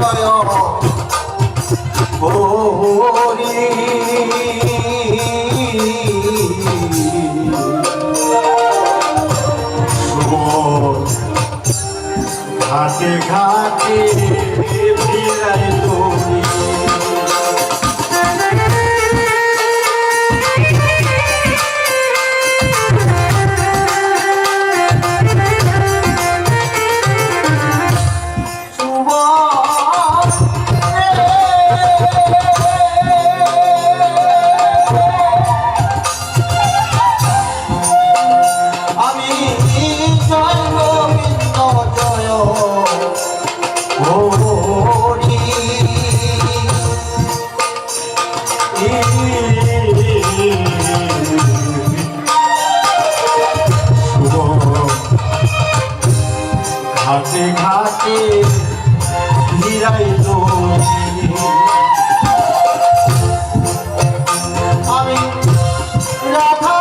জয় হরি ঘাটে ঘাটে ফিরাই তুমি ঘাটে ঘাটে ভিড়াই আমি রাধা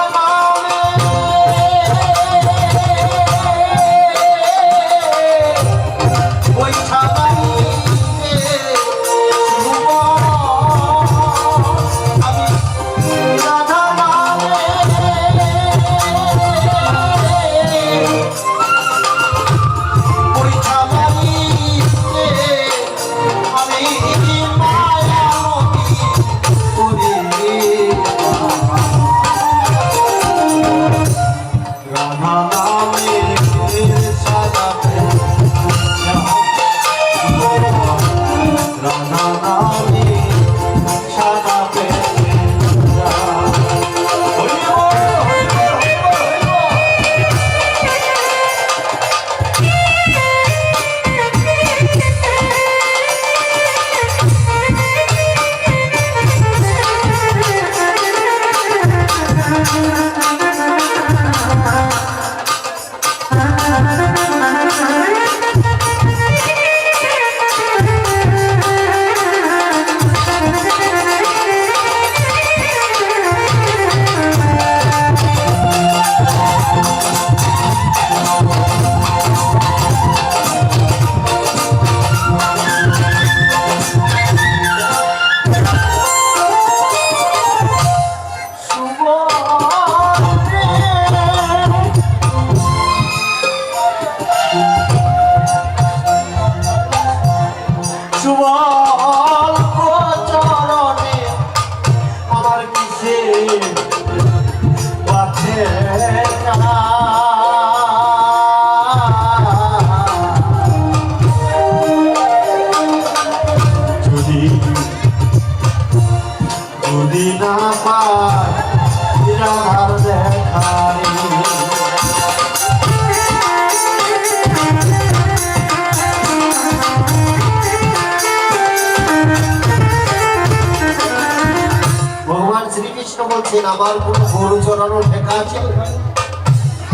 বলছেন আমার কোন গরু চড়ানোর ঠেকা আছে?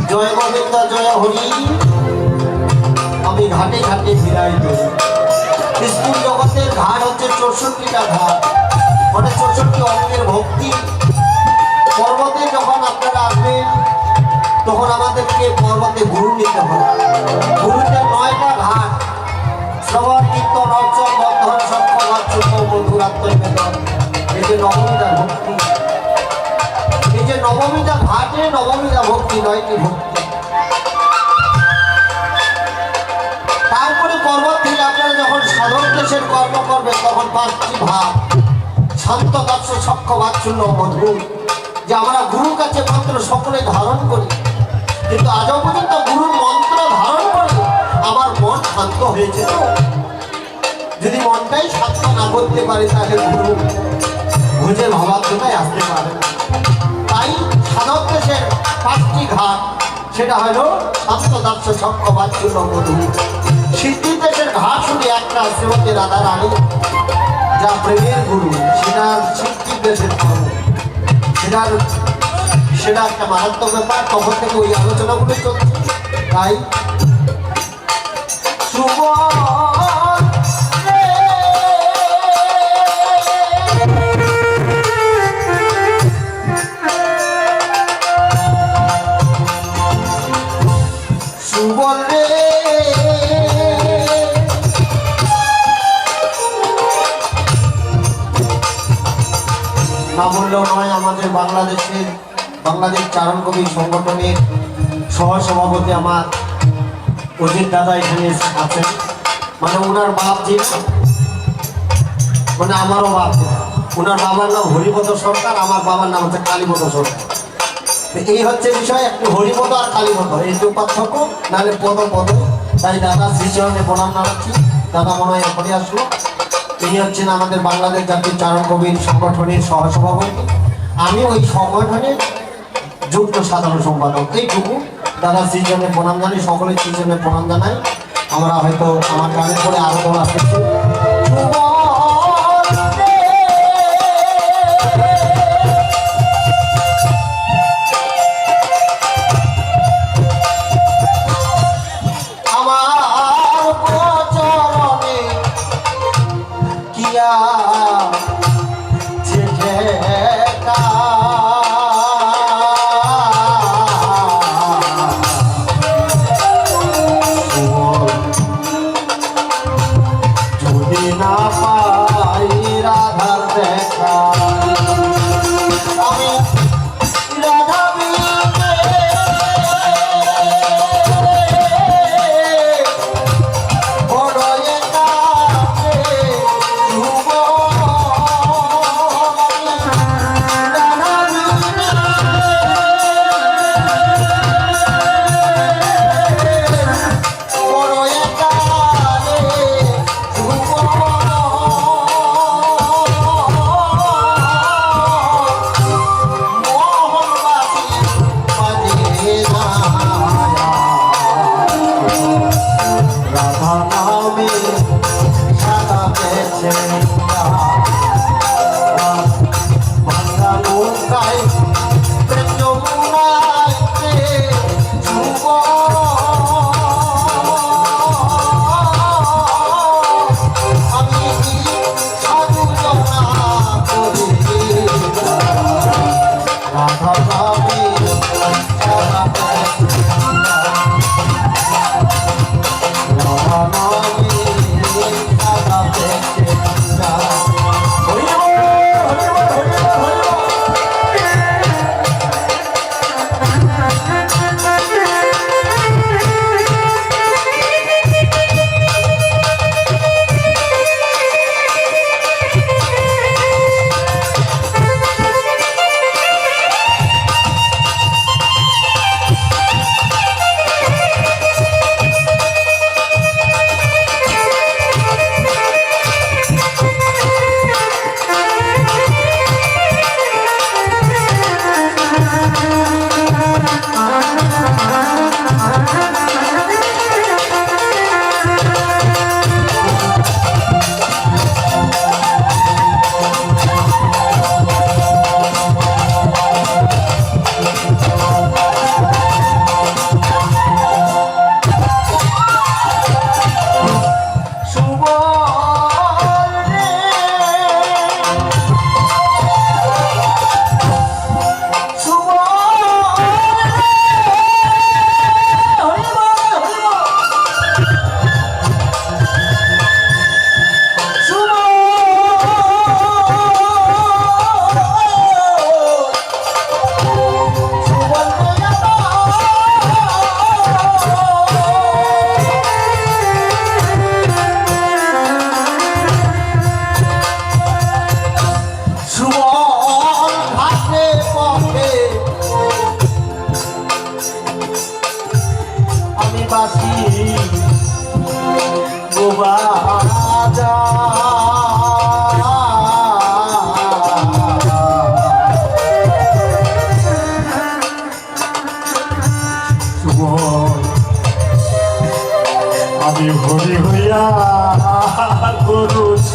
জয় গোবিন্দ জয় হরি আমি ঘাটে ঘাটে ফিরাই দেব। স্কুল জগতের ঘাট হচ্ছে 64টা ঘাট, মানে 64 অঙ্গের ভক্তি। পর্বতে যখন আপনারা আসবেন তখন আমাদেরকে পর্বতে গুরু নিতে হবে। গুরুতে 9টা ঘাট, শ্রবণ কীর্তন অর্চন বন্ধন সক্ষ বাচ্চুক মধুরাত্মবেদন। এই যে নবমীটা ভক্তি, এই যে নবমীটা ঘাটে নবমীটা ভক্তি, 9টি ভক্তি। তারপরে পর্বত থেকে আপনারা যখন সাধন দেশের কর্ম করবেন তখন 5টি ভাব, শান্ত দর্শ সক্ষ বাচ্চুল্য মধুর, যে আমরা গুরুর কাছে মন্ত্র সকলে ধারণ করি, কিন্তু আজও পর্যন্ত গুরুর মন্ত্র ধারণ করে আমার মন শান্ত হয়েছে। তো যদি মনটাই শান্ত না করতে পারে তাহলে গুরু ভোজে ভাবাত্মতায় আসতে পারে। তাই সাধক দেশের 5টি ঘাট, সেটা হলো শান্ত দর্শ সক্ষ বাচ্চুল্য মধুর। সিদ্ধি দেশের ঘাট শুধু একটা, শ্রীমতী রাধা রানী, যা প্রেমের গুরু, সেটা সিদ্ধি দেশের ধর্ম, সেটা একটা মারাত্মক ব্যাপার। তখন থেকে ওই আলোচনাগুলো চলছে। তাই শুভ সুবলে বললেও নয়, আমাদের বাংলাদেশ চারণ কবি সংগঠনের সহসভাপতি আমার অজিত দাদা এখানে আছেন। মানে ওনার বাপ যে, মানে আমারও বাপ, ওনার বাবার নাম হরিপদ সরকার, আমার বাবার নাম হচ্ছে কালীপদ সরকার। এই হচ্ছে বিষয়, একটু হরিপদ আর কালীপদ, এই দু পার্থক্য, নাহলে পদ। তাই দাদা শ্রীচরণে প্রণাম জানাচ্ছি। দাদা মনে হয় এখনই আসলো। তিনি হচ্ছেন আমাদের বাংলাদেশ জাতীয় চারণ কবির সংগঠনের সহসভাপতি, আমি ওই সংগঠনের যুক্ত সাধারণ সম্পাদক। এইটুকু দাদা শ্রীচরণে প্রণাম জানাই, সকলের শ্রীচরণে প্রণাম জানাই। আমরা হয়তো আমার গানের পরে আরো দল আসতেছি। আমি হরি হইয়া করুছ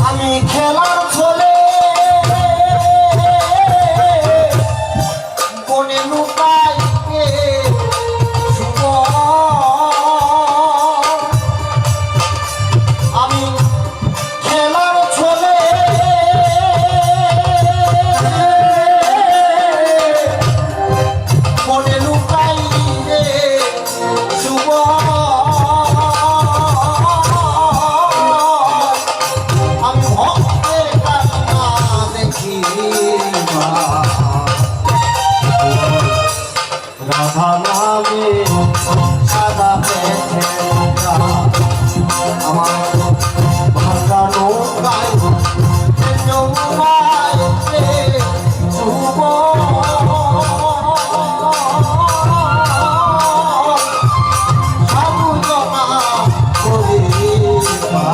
আমি খেলার ছলে কোনে লুকাই কে শুভ আমি খেলার ছলে কোনে লুকাই রে শুভ আমি ভক্তের কান্না দেখি রাধা নামে সাদা পেছে আমার ভাঙা নৌকায় যমুনায় শুভ সাধুজনা করিবা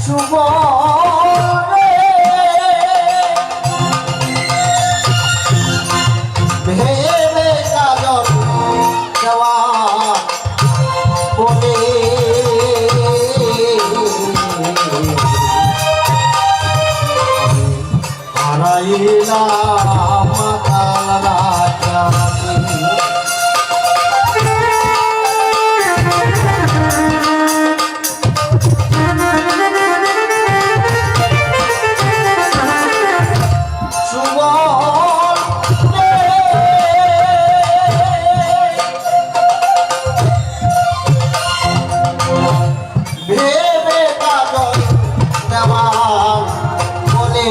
শুভ ভেবে কাজল দেওয়া বলে হারাইলাম মাতালাকে ভেবে কাজল দেওয়া বলে